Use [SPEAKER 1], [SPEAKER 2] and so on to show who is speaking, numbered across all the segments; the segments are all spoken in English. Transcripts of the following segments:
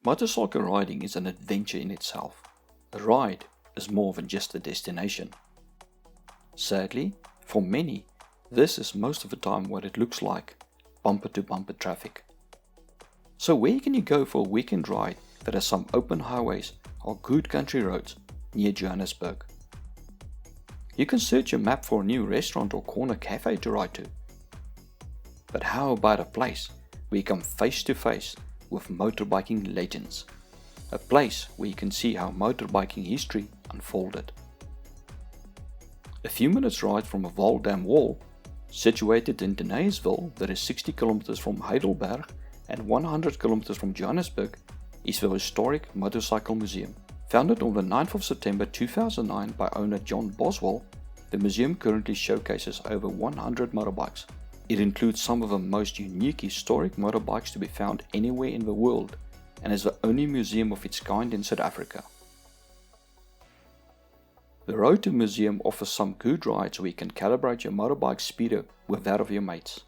[SPEAKER 1] Motorcycle riding is an adventure in itself. A ride is more than just a destination. Sadly, for many, this is most of the time what it looks like, bumper-to-bumper traffic. So where can you go for a weekend ride that has some open highways or good country roads near Johannesburg? You can search your map for a new restaurant or corner cafe to ride to. But how about a place where you come face to face with motorbiking legends? A place where you can see how motorbiking history unfolded. A few minutes ride from a Vaal Dam wall, situated in Deneysville, that is 60 kilometers from Heidelberg and 100 kilometers from Johannesburg, is the historic Motorcycle Museum. Founded on the 9th of September 2009 by owner John Boswell, the museum currently showcases over 100 motorbikes. It includes some of the most unique historic motorbikes to be found anywhere in the world and is the only museum of its kind in South Africa. The road to the museum offers some good rides where you can calibrate your motorbike speedo with that of your mates.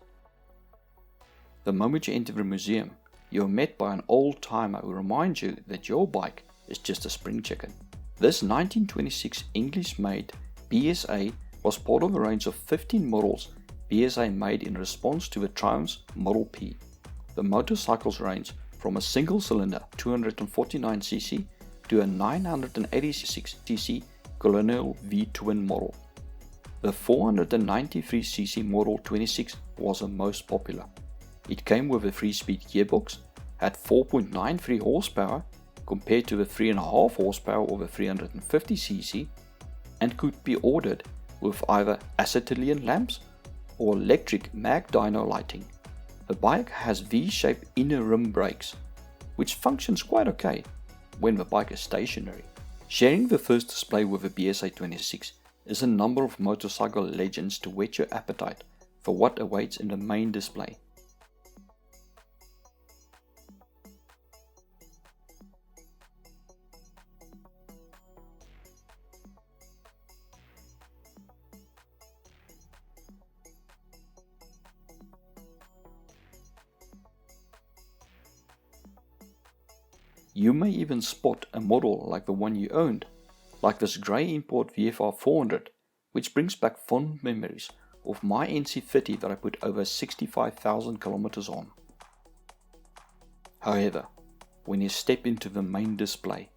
[SPEAKER 1] The moment you enter the museum, you are met by an old-timer who reminds you that your bike is just a spring chicken. This 1926 English-made BSA was part of a range of 15 models BSA made in response to the Triumph's Model P. The motorcycles range from a single-cylinder 249cc to a 986cc Colonial V-twin model. The 493cc Model 26 was the most popular. It came with a 3-speed gearbox, had 4.93 horsepower compared to the 3.5 horsepower of a 350cc, and could be ordered with either acetylene lamps or electric mag dyno lighting. The bike has V-shaped inner rim brakes, which functions quite okay when the bike is stationary. Sharing the first display with the BSA 26 is a number of motorcycle legends to whet your appetite for what awaits in the main display. You may even spot a model like the one you owned, like this grey import VFR 400, which brings back fond memories of my NC30 that I put over 65,000 kilometers on. However, when you step into the main display,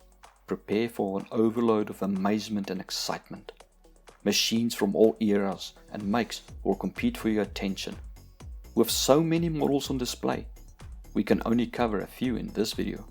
[SPEAKER 1] prepare for an overload of amazement and excitement. Machines from all eras and makes will compete for your attention. With so many models on display, we can only cover a few in this video.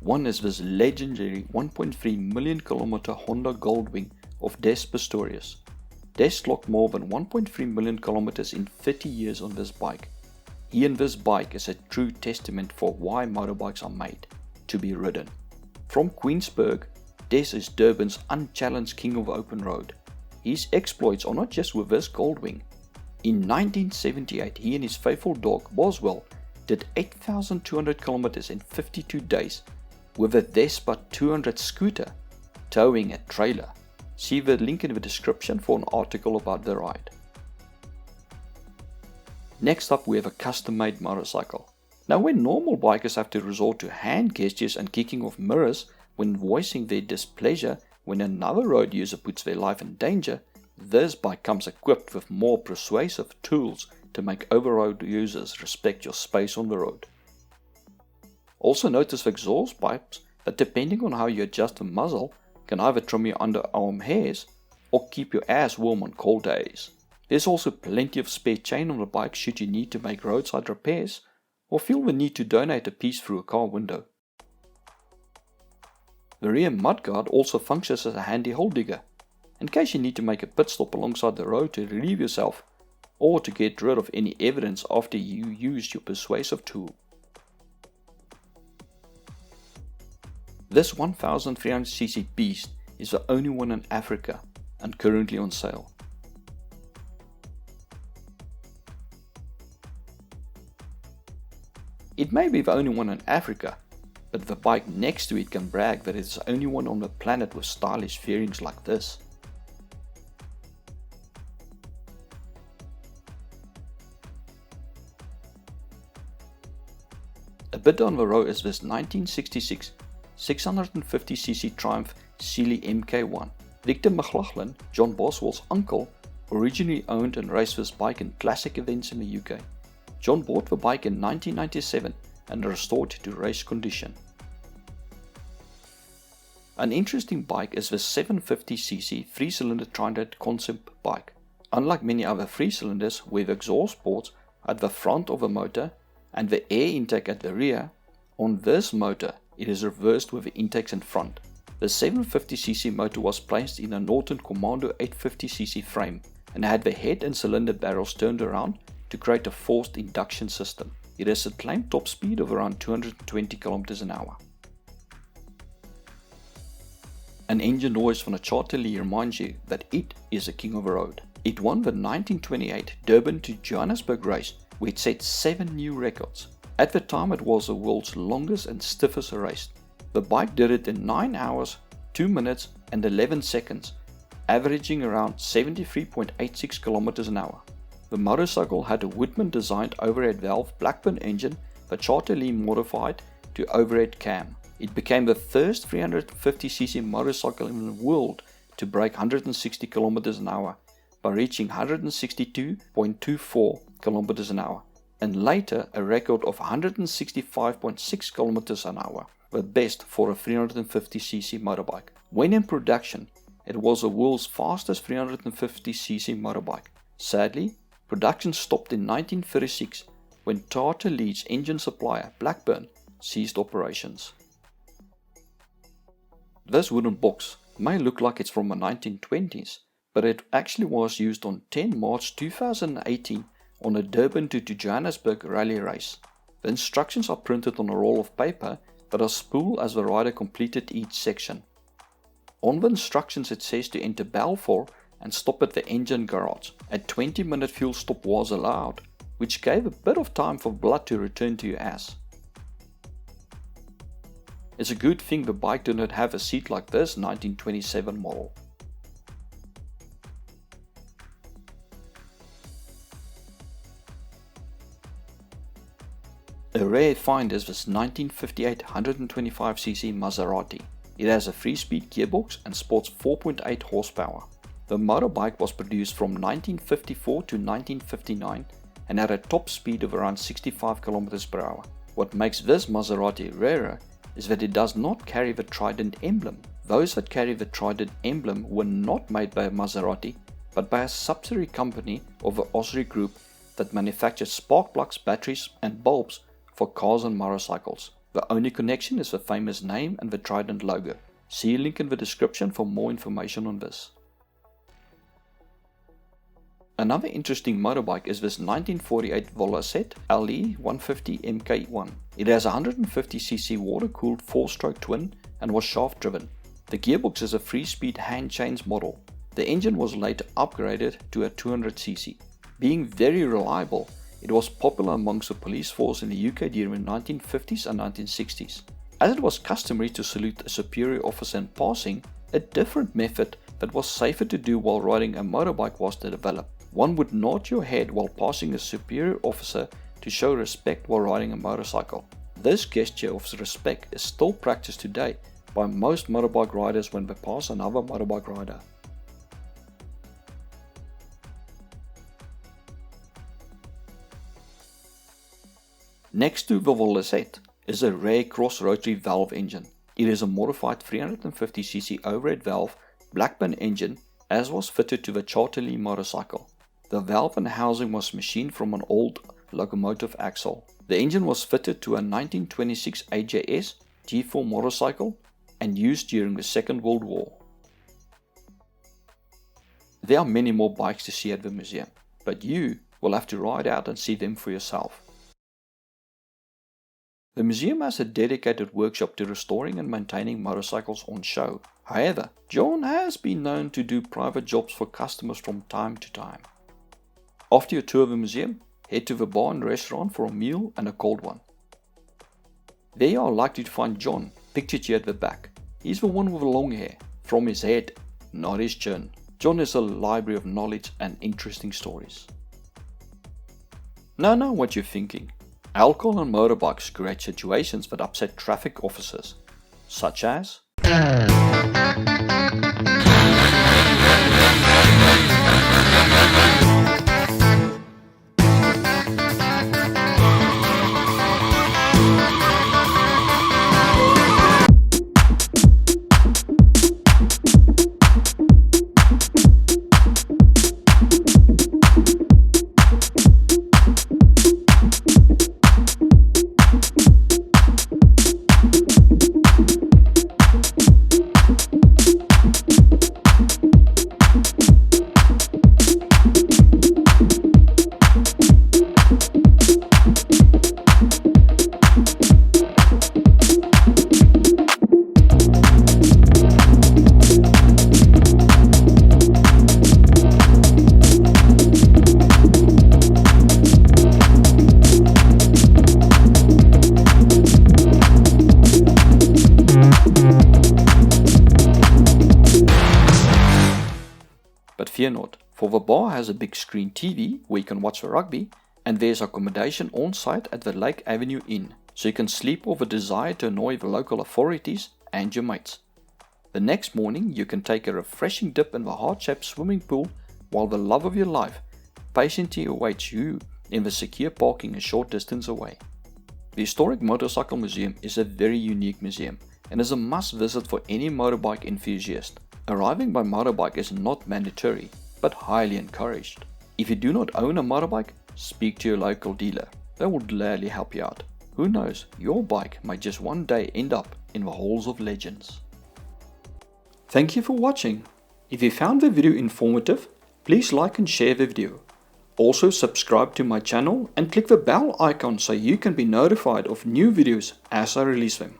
[SPEAKER 1] One is this legendary 1.3 million kilometer Honda Goldwing of Des Pistorius. Des clocked more than 1.3 million kilometers in 30 years on this bike. He and this bike is a true testament for why motorbikes are made to be ridden. From Queensburg, Des is Durban's unchallenged king of open road. His exploits are not just with this Goldwing. In 1978, he and his faithful dog Boswell did 8,200 kilometers in 52 days with a Despot 200 scooter towing a trailer. See the link in the description for an article about the ride. Next up, we have a custom-made motorcycle. Now, when normal bikers have to resort to hand gestures and kicking off mirrors when voicing their displeasure when another road user puts their life in danger, this bike comes equipped with more persuasive tools to make overroad users respect your space on the road. Also notice the exhaust pipes that, depending on how you adjust the muzzle, can either trim your underarm hairs or keep your ass warm on cold days. There's also plenty of spare chain on the bike should you need to make roadside repairs or feel the need to donate a piece through a car window. The rear mudguard also functions as a handy hole digger, in case you need to make a pit stop alongside the road to relieve yourself or to get rid of any evidence after you used your persuasive tool. This 1300cc beast is the only one in Africa and currently on sale. It may be the only one in Africa, but the bike next to it can brag that it's the only one on the planet with stylish fairings like this. A bit down the road is this 1966 650cc Triumph Seely MK1. Victor McLaughlin, John Boswell's uncle, originally owned and raced this bike in classic events in the UK. John bought the bike in 1997 and restored it to race condition. An interesting bike is the 750cc 3-cylinder Trident concept bike. Unlike many other 3-cylinders where the exhaust ports at the front of the motor and the air intake at the rear, on this motor it is reversed with the intakes in front. The 750cc motor was placed in a Norton Commando 850cc frame and had the head and cylinder barrels turned around to create a forced induction system. It has a claimed top speed of around 220 km an hour. An engine noise from a Chater Lea reminds you that it is a king of the road. It won the 1928 Durban to Johannesburg race, where it set 7 new records. At the time it was the world's longest and stiffest race. The bike did it in 9 hours, 2 minutes and 11 seconds, averaging around 73.86 km an hour. The motorcycle had a Woodman designed overhead valve Blackburn engine that Chater Lea modified to overhead cam. It became the first 350cc motorcycle in the world to break 160 km an hour by reaching 162.24 km an hour, and later a record of 165.6 km an hour, the best for a 350cc motorbike. When in production, it was the world's fastest 350cc motorbike. Sadly, production stopped in 1936 when Chater Lea's engine supplier Blackburn ceased operations. This wooden box may look like it's from the 1920s, but it actually was used on 10 March 2018 on a Durban to Johannesburg rally race. The instructions are printed on a roll of paper that are spooled as the rider completed each section. On the instructions it says to enter Balfour and stop at the engine garage. A 20-minute fuel stop was allowed, which gave a bit of time for blood to return to your ass. It's a good thing the bike did not have a seat like this 1927 model. A rare find is this 1958 125cc Maserati. It has a 3-speed gearbox and sports 4.8 horsepower. The motorbike was produced from 1954 to 1959 and had a top speed of around 65 km per hour. What makes this Maserati rarer is that it does not carry the Trident emblem. Those that carry the Trident emblem were not made by a Maserati, but by a subsidiary company of the Osri Group that manufactures spark plugs, batteries and bulbs for cars and motorcycles. The only connection is the famous name and the Trident logo. See a link in the description for more information on this. Another interesting motorbike is this 1948 Velocette LE 150 MK1. It has a 150cc water-cooled 4-stroke twin and was shaft driven. The gearbox is a 3-speed hand change model. The engine was later upgraded to a 200cc. Being very reliable, it was popular amongst the police force in the UK during the 1950s and 1960s. As it was customary to salute a superior officer in passing, a different method that was safer to do while riding a motorbike was developed. One would nod your head while passing a superior officer to show respect while riding a motorcycle. This gesture of respect is still practiced today by most motorbike riders when they pass another motorbike rider. Next to the Velocette is a rare cross-rotary valve engine. It is a modified 350cc overhead valve blackbin engine as was fitted to the Chater Lea motorcycle. The valve and housing was machined from an old locomotive axle. The engine was fitted to a 1926 AJS G4 motorcycle and used during the Second World War. There are many more bikes to see at the museum, but you will have to ride out and see them for yourself. The museum has a dedicated workshop to restoring and maintaining motorcycles on show. However, John has been known to do private jobs for customers from time to time. After your tour of the museum, head to the bar and restaurant for a meal and a cold one. There you are likely to find John, pictured here at the back. He's the one with the long hair, from his head, not his chin. John is a library of knowledge and interesting stories. Now I know what you're thinking. Alcohol on motorbikes create situations that upset traffic officers, such as But fear not, for the bar has a big screen TV where you can watch the rugby, and there's accommodation on site at the Lake Avenue Inn, so you can sleep with a desire to annoy the local authorities and your mates. The next morning you can take a refreshing dip in the heart-shaped swimming pool while the love of your life patiently awaits you in the secure parking a short distance away. The Historic Motorcycle Museum is a very unique museum and is a must visit for any motorbike enthusiast. Arriving by motorbike is not mandatory, but highly encouraged. If you do not own a motorbike, speak to your local dealer. They will gladly help you out. Who knows, your bike might just one day end up in the halls of legends. Thank you for watching. If you found the video informative, please like and share the video. Also subscribe to my channel and click the bell icon so you can be notified of new videos as I release them.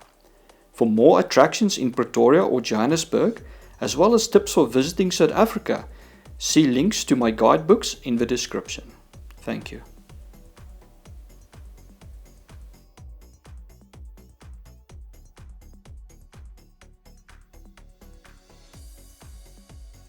[SPEAKER 1] For more attractions in Pretoria or Johannesburg, as well as tips for visiting South Africa, see links to my guidebooks in the description. Thank you.